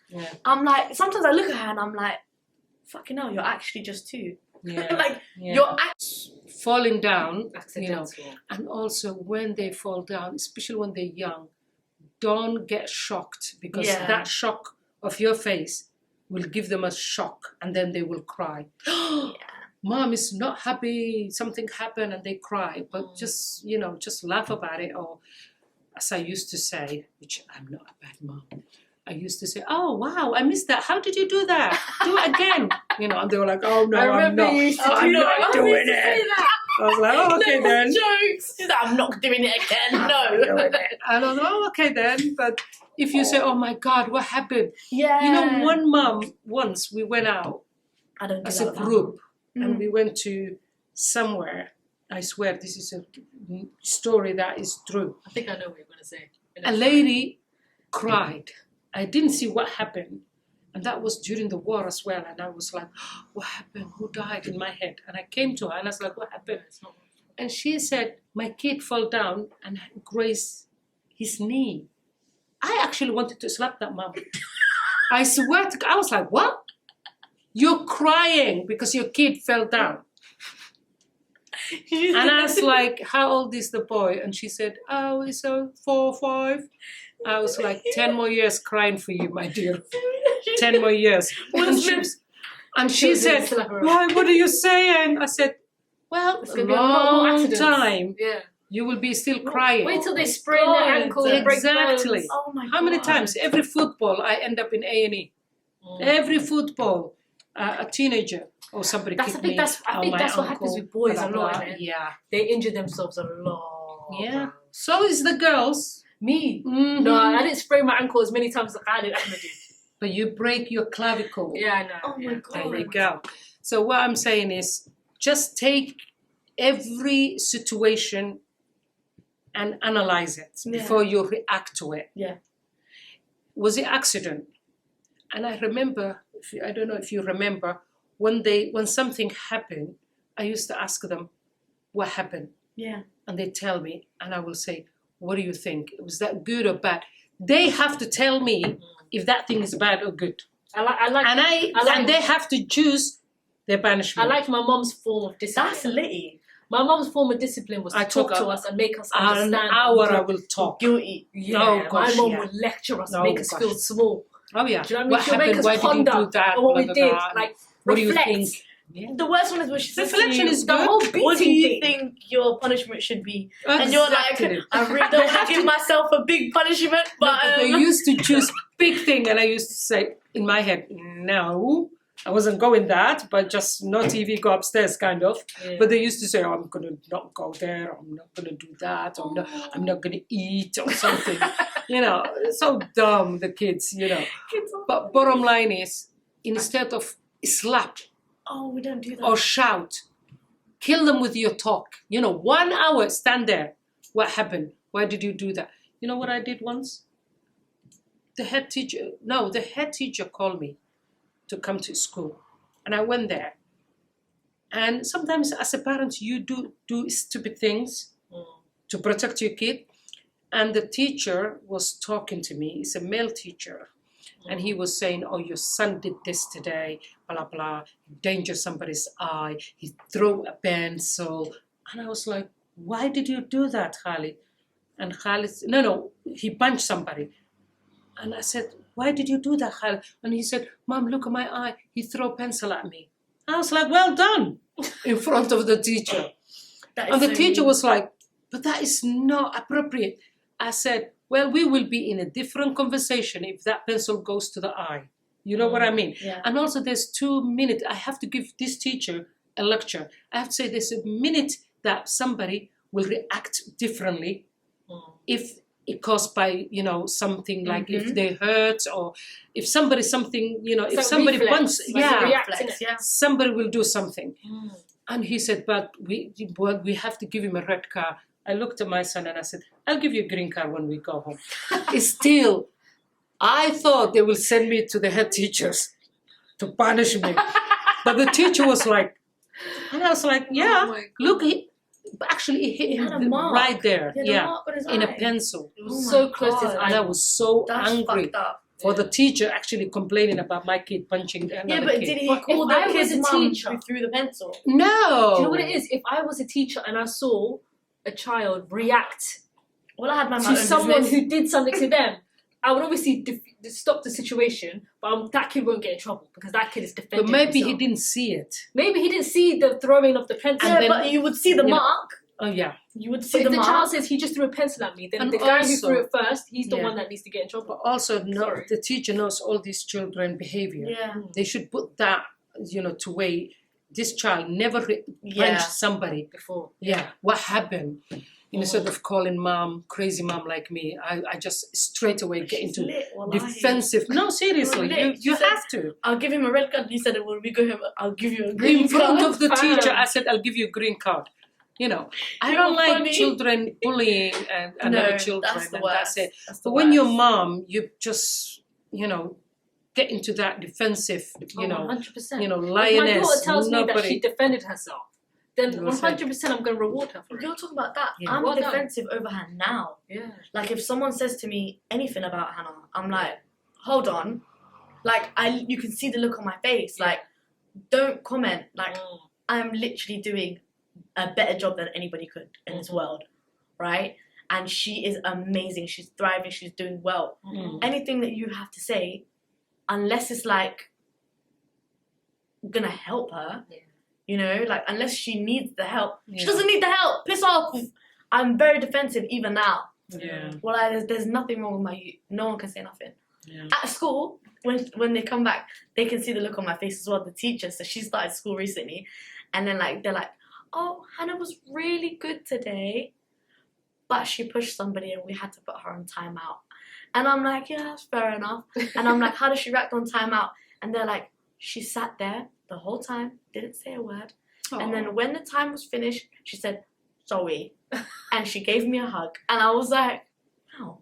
Yeah. I'm like sometimes I look at her and I'm like, fucking hell, you're actually just 2. Yeah. Like Yeah. you're falling down, Accidental. and also when they fall down, especially when they're young, don't get shocked, because Yeah. that shock of your face will give them a shock, and then they will cry. Mom is not happy, something happened, and they cry. But just laugh about it. Or as I used to say, which I'm not a bad mom, I used to say, oh wow, I missed that. How did you do that? Do it again. And they were like, oh no, I I'm remember not. you used to I'm do not that. doing it. I was like, oh, okay then. jokes. She's like, I'm not doing it again. I'm No. doing it. And I was like, oh, okay then. But if you say, oh my God, what happened? Yeah. One mom, once we went out I don't do as that a with her. group, Mm. and we went to somewhere. I swear this is a story that is true. I think I know what you're gonna say. A lady cried. I didn't see what happened. And that was during the war as well. And I was like, what happened? Who died in my head? And I came to her and I was like, what happened? And she said, my kid fell down and grazed his knee. I actually wanted to slap that mom. I swear to God, I was like, what? You're crying because your kid fell down. And I was like, how old is the boy? And she said, oh, he's 4 or 5. I was like, 10 more years crying for you, my dear. 10 more years. And she said, why, what are you saying? I said, well, It's a gonna be a lot more long accidents. time. Yeah. You will be still crying. Wait till they sprain their ankle and break Exactly. bones. Oh my God. How many times? Every football, I end up in A&E. Every football, a teenager or somebody I kicked think me. that's or my what happens uncle, with boys blah, a blah, lot. blah. Innit? Yeah. They injure themselves a lot. Yeah. So is the girls. Me. Mhm. No, I didn't sprain my ankle as many times as I did. But you break your clavicle. Yeah, I know. Oh my Yeah. God. There you go. So what I'm saying is, just take every situation and analyze it before you react to it. Yeah. Was it accident? And I remember, I don't know if you remember, when something happened, I used to ask them, what happened? Yeah. And they tell me, and I will say, what do you think? Was that good or bad? They have to tell me if that thing is bad or good. And they have to choose their I punishment. like my mom's form of discipline. That's litty. My mom's form of discipline was to I talk took to a- us and make us An understand. hour I will talk. Guilty. Yeah, Oh, gosh, my mom yeah. would lecture us, Oh, make us gosh. feel small. Oh yeah. Do you know what I mean? What She'll make happened? us Why did you ponder do that? on what Blah, we blah, did, blah. like What do you reflect. think? The worst one is when she says to Reflection you, is The good. whole what do beating you thing. think your punishment should be? And you're Exactly. like, I really don't want to give myself a big punishment, but They used to choose big thing, and I used to say in my head, no, I wasn't going that, but just no TV, go upstairs, kind of. Yeah. But they used to say, oh, I'm gonna not go there, I'm not gonna do that, I'm not gonna eat or something. You know, so dumb, the kids, you know. But bottom line is, instead of slap oh, we don't do that. or shout, kill them with your talk. You know, 1 hour, stand there. What happened? Why did you do that? You know what I did once? The head teacher called me to come to school. And I went there. And sometimes as a parent, you do stupid things to protect your kid. And the teacher was talking to me. He's a male teacher. And he was saying, oh, your son did this today, blah, blah, danger somebody's eye. He threw a pencil. And I was like, why did you do that, Khalid? And Khalid, no, he punched somebody. And I said, why did you do that, Khalid? And he said, Mom, look at my eye. He threw a pencil at me. I was like, well done, in front of the teacher. And the teacher was like, but that is not appropriate. I said, well, we will be in a different conversation if that pencil goes to the eye. You know what I mean? Yeah. And also there's 2 minutes. I have to give this teacher a lecture. I have to say there's a minute that somebody will react differently if it caused by, you know, something like if they hurt or if somebody something, you know, if It's somebody reflex, wants, like a react, Reflex, yeah. somebody will do something. And he said, but we have to give him a red card. I looked at my son and I said, I'll give you a green card when we go home. Still, I thought they will send me to the head teachers to punish me. But the teacher was like, and I was like, yeah, look, actually it hit He had a him mark. right there. He had a Yeah, mark on his in a eye. pencil. It was Oh so my close to his God. eye. And I was so That's angry fucked up. for the teacher actually complaining about my kid punching another Yeah, but kid. did he But call if the I was kid's a mum teacher- who threw the pencil? No. Do you know what it is? If I was a teacher and I saw a child react Well, I had my to own someone business. who did something to them, I would obviously stop the situation, but that kid won't get in trouble because that kid is defending But maybe himself. he didn't see it. Maybe he didn't see the throwing of the pencil. Yeah, then- but you would see the you know, mark. Oh yeah. You would But see if the the mark. child says he just threw a pencil at me, then And the guy who also- threw it first, he's the Yeah. one that needs to get in trouble. But also, no, Sorry. the teacher knows all these children behavior. Yeah. They should put that, you know, to way this child never Yeah. punched somebody. Before. Yeah, what happened? Instead of calling mom, crazy mom like me, I just straight away get She's into lit, wallahi. defensive. No, seriously, Lit. you She said- have to. I'll give him a red card. You said when we go home, I'll give you a green In front card. of the Fam. teacher, I said, I'll give you a green card. You know, I You're don't like funny. children bullying and another children. That's the and worst. that's it. That's the But when you're worst. mom, you just, you know, get into that defensive, you know, 100%. you know, If my daughter lioness. tells me that she Nobody. defended herself, then You will say- 100% I'm going to reward her for it. You're talking about that. Yeah. I'm Well done. defensive over her now. Yeah. Like if someone says to me anything about Hannah, I'm like, hold on. Like you can see the look on my face. Like, don't comment. Like I'm literally doing a better job than anybody could in this world, right? And she is amazing. She's thriving. She's doing well. Mm. Anything that you have to say, unless it's like gonna help her, Yeah. you know, like unless she needs the help, she Yeah. doesn't need the help. Piss off. I'm very defensive even now. Yeah. Well, there's nothing wrong with my youth. No one can say nothing. Yeah. At school, when they come back, they can see the look on my face as well. The teacher, so she started school recently, and then like they're like, "Oh, Hannah was really good today, but she pushed somebody and we had to put her on timeout." And I'm like, "Yeah, that's fair enough." And I'm like, "How does she react on timeout?" And they're like, "She sat there the whole time, didn't say a word, and then when the time was finished, she said, 'Sorry,' and she gave me a hug." And I was like, "Wow."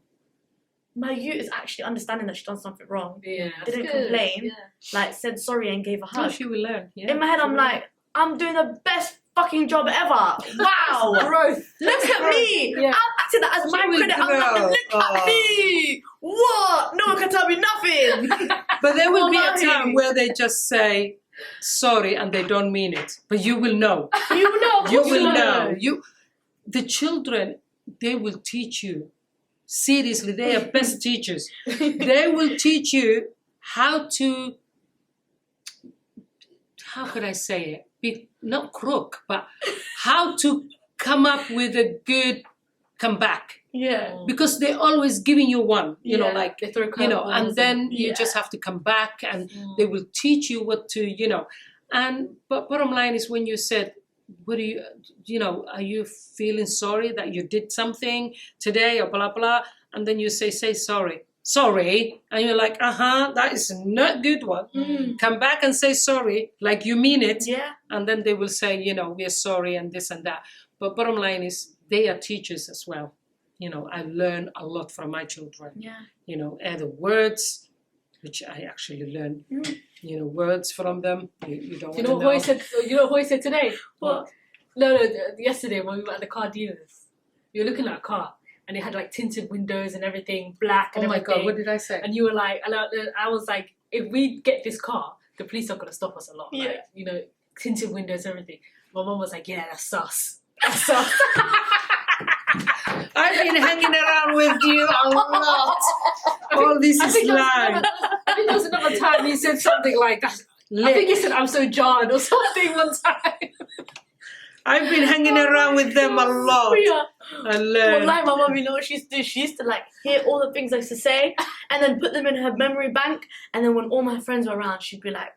My youth is actually understanding that she's done something wrong. Yeah. Didn't Good. complain. Yeah. Like, said sorry and gave a Oh, hug. she will learn. Yeah. In my head, I'm like, I'm doing the best fucking job ever. Wow. Growth. Look at me. Yeah. I'm acting that as my will credit. I'm like, grow. look at me. What? No one can tell me nothing. But there will be a Wallahi. time where they just say sorry and they don't mean it. But you will know. You know. of You course will know. The children, they will teach you. Seriously, they are best teachers. They will teach you how how could I say it? Be not crook, but how to come up with a good comeback. Yeah. Because they're always giving you one, you know, Yeah. like, They throw you know, curveballs and then you Yeah. just have to come back and Mm. they will teach you what to, you know. And but bottom line is when you said, what do you know, are you feeling sorry that you did something today or blah, blah, and then you say sorry. Sorry. And you're like, that is not a good one. Mm. Come back and say sorry, like you mean it. Yeah. And then they will say, you know, we are sorry and this and that. But bottom line is they are teachers as well. You know, I learn a lot from my children. Yeah. You know, either words, which I actually learned, you know, words from them. You don't You know want what to Hoy know. said? You know what Hoy said today? What? No, yesterday when we were at the car dealers, we were looking at a car and it had like tinted windows and everything, black and Oh my everything. God, what did I say? And you were like, and I was like, if we get this car, the police are gonna stop us a lot. Yeah. Like, you know, tinted windows, everything. My mum was like, yeah, that's sus. That's sus. I've been hanging around with you a lot. All this I is think lie. there was another time he said something like that. I think he said, I'm so jarred or something one time. I've been hanging around with them a lot. Yeah. I learned. Like my mum, you know what she used to do? She used to like hear all the things I used to say and then put them in her memory bank. And then when all my friends were around, she'd be like,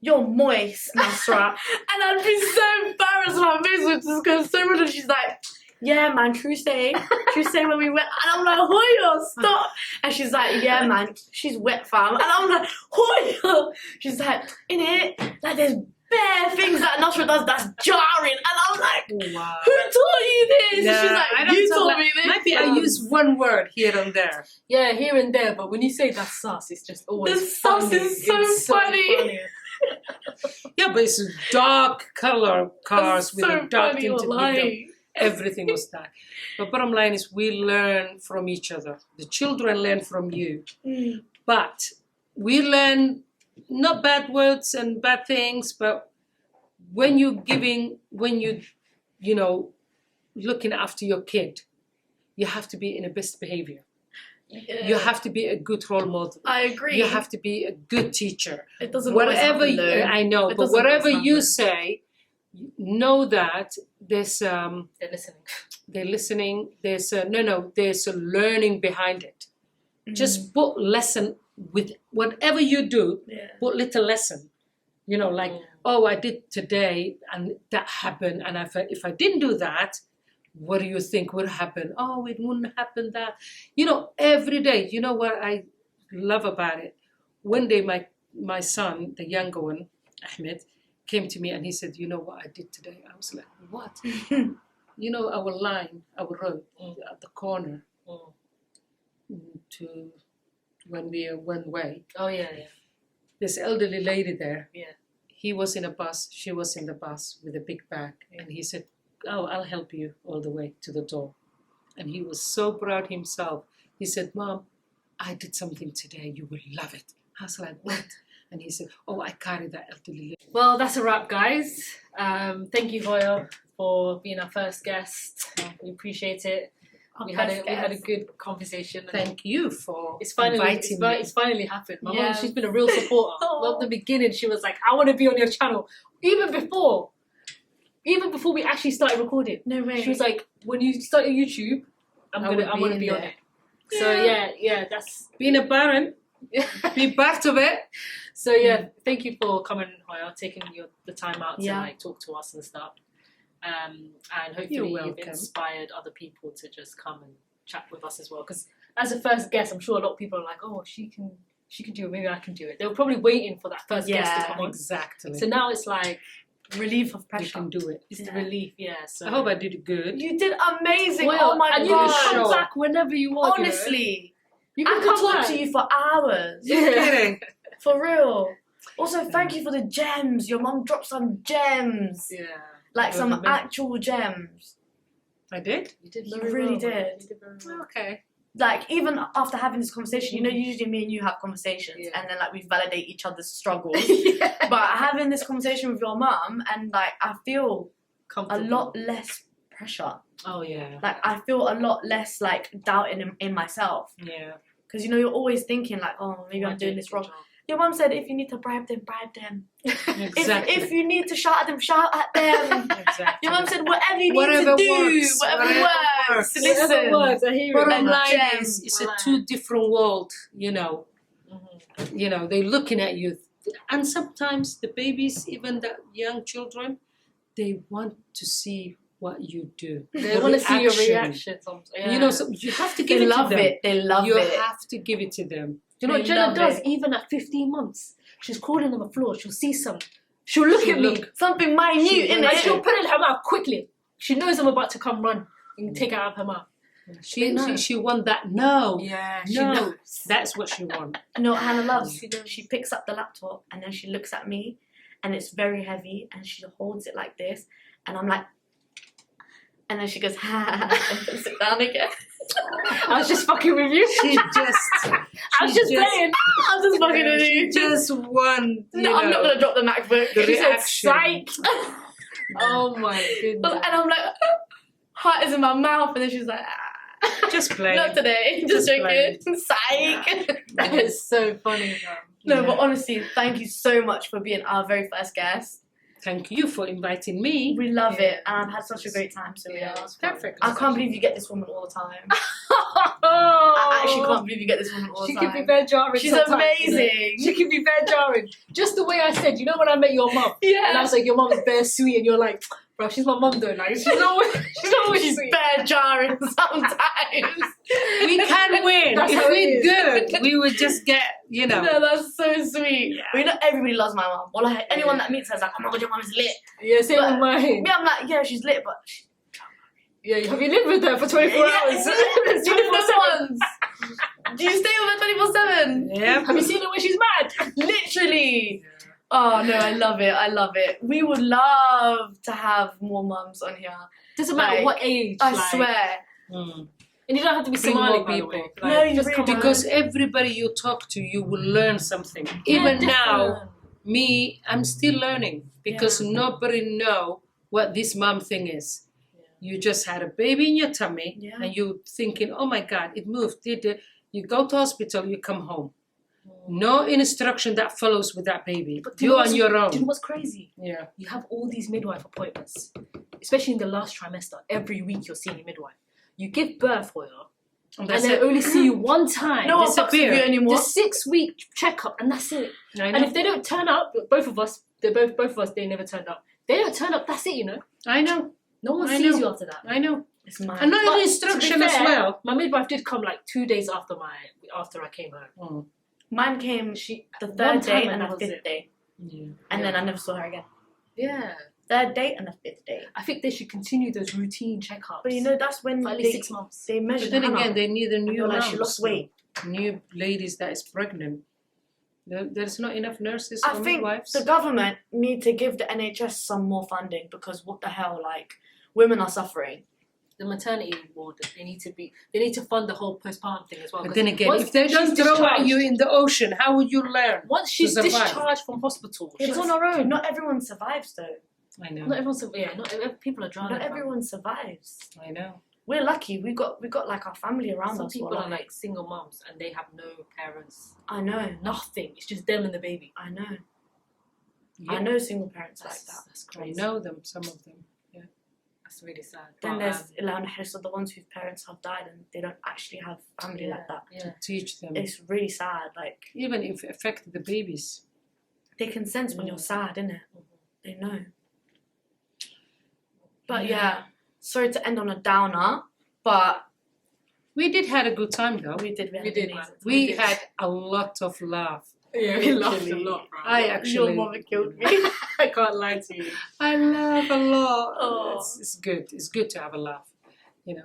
"You're moist, Nasra." And I'd be so embarrassed. My face would just go so red. And she's like, "Yeah, man, true say when we went." And I'm like, "Hoya, stop." And she's like, "Yeah, man, she's wet, fam." And I'm like, "Hoya." She's like, "In it, like there's bare things that Nasra does that's jarring." And I'm like, Wow. "Who taught you this?" And she's I like, don't "You talk taught like- me this." Maybe I use one word here and there. Yeah, here and there, but when you say that's sus, it's just always The sus funny. is so It's funny. Yeah, but it's dark color cars That's with so a dark funny, tinted window. wallahi. Everything was dark. But bottom line is we learn from each other. The children learn from you. Mm. But we learn not bad words and bad things, but when you know, looking after your kid, you have to be in a best behavior. Yeah. You have to be a good role model. I agree. You have to be a good teacher. It doesn't always Whatever happen, though. I know, It but doesn't whatever always you happen. say, know that there's They're listening. they're listening. There's there's a learning behind it. Just put lesson with whatever you do. Yeah. Put little lesson. You know, like I did today and that happened, and if I didn't do that, what do you think would happen? Oh, it wouldn't happen that. You know, every day. You know what I love about it? One day my son, the younger one, Ahmed, came to me and he said, "You know what I did today?" I was like, "What?" You know, our road at the corner to when we are one way. Oh, yeah. This elderly lady there. Yeah. He was in a bus. She was in the bus with a big bag. And he said, "Oh, I'll help you all the way to the door." And he was so proud himself. He said, "Mom, I did something today. You will love it." I was like, "What?" And he said, "Oh, I carried that elderly lady." Well, that's a wrap, guys. Thank you, Hoya, for being our first guest. We appreciate it. We had a good conversation. Thank you for It's finally inviting me. it's finally happened. My Yeah. mum, she's been a real supporter. From the beginning, she was like, "I want to be on your channel." Even before we actually started recording, No way. she was like, "When you start your YouTube, I want to be on it." So yeah, that's Being a parent, be part of it. so yeah. Thank you for coming, Hoya, taking the time out to Yeah. like talk to us and stuff. And hopefully You're you've welcome. inspired other people to just come and chat with us as well. Because as a first guest, I'm sure a lot of people are like, "Oh, she can do it. Maybe I can do it." They were probably waiting for that first guest to Yeah, come on. Exactly. So now it's like relief of you pressure. can do it. it's the Yeah. relief. Yeah. So I hope I did it good. You did amazing. Well, oh my and god. you can come Sure. back whenever you want. Honestly, you I can could come talk back. to you for hours. You're kidding. For real. Also, thank you for the gems. Your mum dropped some gems. Yeah. Like You some remember? actual gems. I did? You did You very really well, man. did. You did very well. Okay. Like, even after having this conversation, you know, usually me and you have conversations Yeah. and then, like, we validate each other's struggles. Yeah. But having this conversation with your mum, and, like, I feel a Comfortable. lot less pressure. Oh yeah. Like, I feel a lot less, like, doubt in myself. Yeah. Because, you know, you're always thinking, like, oh, maybe I'm doing this wrong. Your mum said if you need to bribe them, bribe them. Exactly. If you need to shout at them, shout at them. Exactly. Your mum said whatever you need Whatever to do, works, whatever whatever works. works. Listen. Whatever works, I hear it. Bottom a line gem. is, it's a two different world, you know. You know, they're looking at you. And sometimes the babies, even the young children, they want to see what you do. They The want to see your reaction. You know, so you have to give They it love to them. it. They love You it. have to give it to them. You know what They Jenna love does? it. Even at 15 months, she's crawling on the floor. She'll see some. She'll look She'll at me. look. Something minute in And she'll it. put it in her mouth quickly. She knows I'm about to come run and take it out of her mouth. She want that. No. Yeah, No. That's what she wants. You know what Hannah loves? She does. She picks up the laptop and then she looks at me and it's very heavy and she holds it like this and I'm like, and then she goes, ha, and puts it down again. I was just fucking with you. She just. I was just playing. I'm just fucking with She you. just want. No, I'm not going to drop the MacBook. The She said, reaction. psych. Oh my goodness. And I'm like, heart is in my mouth and then she's like, ah. Just play. Not today, just Just joking. Psych. That is so funny, man. No, Yeah. but honestly, thank you so much for being our very first guest. Thank you for inviting me. We love Yeah. it, and I've had such a great time. So Yeah, yeah, it's perfect. I can't believe you get this woman all the time. Oh, I actually can't believe you get this woman all the She time. can be very jarring. She's sometimes, you know. amazing. She can be very jarring. Just the way I said, you know, when I met your mum, and I Yeah, was like, your mum's very sweet, and you're like, bro, she's my mum though. Like, she's always she's sweet. bare jarring sometimes. We can win. That's If how it we're is. good, we would just get, you know. No, that's so sweet. Yeah. Well, you know, everybody loves my mum. Well, like, anyone that meets her is like, oh my god, your mum is lit. Yeah, same But- with mine. Yeah, I'm like, yeah, she's lit, but Yeah, have you lived with her for 24 hours? Do you live with her once? Do you stay with her 24/7? Yeah. Have you seen her when she's mad? Literally. Oh no, I love it. I love it. We would love to have more mums on here. Doesn't matter Like, what age. I like, swear. Mm. And you don't have to be Bring Somali, more by the people. way. No, you just really come don't. on. Because everybody you talk to, you will learn something. Even now, me, I'm still learning because nobody know what this mom thing is. You just had a baby in your tummy Yeah. and you thinking, oh my God, it moved. Did it? You go to hospital, you come home. No instruction that follows with that baby. But do you You're know what's- on your Do you know own. what's crazy? Yeah. You have all these midwife appointments, especially in the last trimester. Every week you're seeing a midwife. You give birth, Hoya, And and that's they it. only see you one time. No one fucks with you disappear. anymore. The 6-week checkup, and that's it. I And know. if they don't turn up, both of us, both of us, they never turned up. They don't turn up. That's it. You know, I know. no one I sees know. you after that. I know. It's mad. And not But even to be instruction as fair, well. My midwife did come like 2 days after I came home. Mm. Mine came She the one third time day and and the that was 5th it. day. Yeah. And then I never saw her again. Yeah, Third day and the 5th day. I think they should continue those routine checkups. But you know, that's when for at least 6 months. they But measured then Hannah. again, they need a and they new were like, she moms, lost weight. new ladies that is pregnant. There's not enough nurses I or think midwives. the government need to give the NHS some more funding because what the hell, like, women are suffering. The maternity ward, they need to fund the whole postpartum thing as well. But 'cause then again, once if they don't she's throw discharged- you in the ocean, how would you learn? once she's to survive? discharged from hospital, She's she's on her own. Not everyone survives, though. I know. Not everyone's not people are drowning. Not everyone survives. I know. We're lucky. We got like our family around Some us. people who are like single moms and they have no parents, I know. nothing. It's just them and the baby. I know. Yeah. I know single parents like that. That's I crazy. know them. Some of them. That's really sad. Then But, there's Ilana Hess, the ones whose parents have died and they don't actually have family like that. Yeah. Teach them. It's really sad. Like, Even if it affected the babies. they can sense when you're sad, innit? They know. But Yeah. yeah, sorry to end on a downer, but We did had a good time though. we did. We had did, amazing man. time. We had a lot of laugh. Yeah, we laughed a lot, bro. I Your actually. mother killed me. I can't lie to you. I laugh a lot. Oh. It's good. It's good to have a laugh. You know,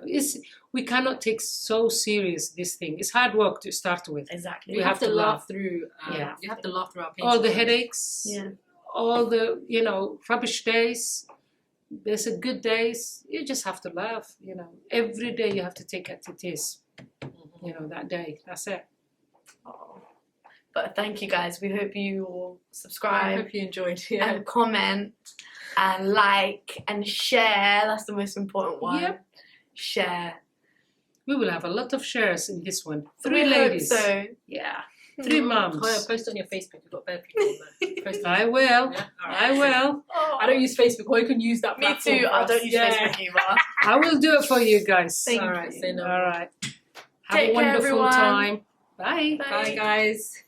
we cannot take so serious this thing. It's hard work to start with. Exactly. You have to laugh through. Yeah. You have to laugh through our pain. All the headaches, Yeah. all the rubbish days. There's a good days. You just have to laugh. You know, every day you have to take it it is. You know, that day. That's it. Oh. But thank you guys. We hope you will I subscribe hope you enjoyed. Yeah. and comment and like and share. That's the most important one. Yep. Share. We will have a lot of shares in this one. We 3 hope ladies. so. Yeah. 3 Oh, yeah, months. post it on your Facebook. You've got better people on there. Post it. I will. Yeah? All I right. will. I don't use Facebook. Or you can use that Me platform too. for I us. don't use Yeah. Facebook either. I will do it for you guys. Thank All right. you. Say no. All right. Have Take a care, wonderful everyone. time. Bye. Bye, guys.